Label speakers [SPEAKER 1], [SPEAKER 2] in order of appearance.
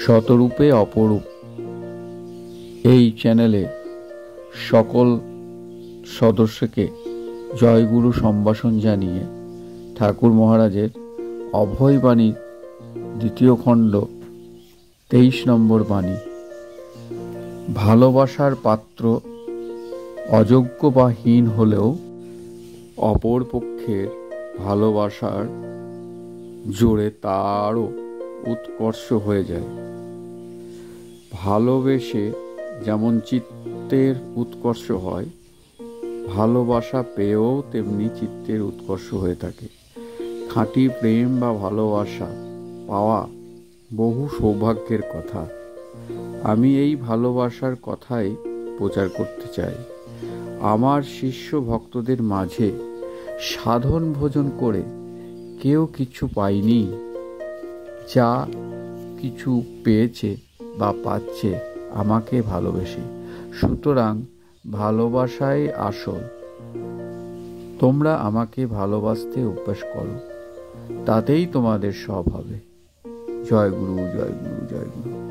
[SPEAKER 1] শতরূপে অপরূপ এই চ্যানেলে সকল সদস্যকে জয়গুরু সম্ভাষণ জানিয়ে ঠাকুর মহারাজের অভয় বাণী দ্বিতীয় খণ্ড 23 নম্বর বাণী। ভালোবাসার পাত্র অযোগ্য বা হীন হলেও অপর পক্ষের ভালোবাসার জোরে তারও উৎকর্ষ হয়ে যায়। ভালোবেসে যেমন চিত্তের উৎকর্ষ হয়, ভালোবাসা পেয়েও তেমনি চিত্তের উৎকর্ষ হয়ে থাকে। খাঁটি প্রেম বা ভালোবাসা পাওয়া বহু সৌভাগ্যের কথা। আমি এই ভালোবাসার কথাই প্রচার করতে চাই। আমার শিষ্য ভক্তদের মাঝে সাধন ভোজন করে কেউ কিছু পায়নি, যা কিছু পেয়েছে বা পাচ্ছে আমাকে ভালোবেসে। সুতরাং ভালোবাসাই আসল। তোমরা আমাকে ভালোবাসতে অভ্যাস করো, তাতেই তোমাদের সব হবে। জয় গুরু, জয় গুরু, জয় গুরু।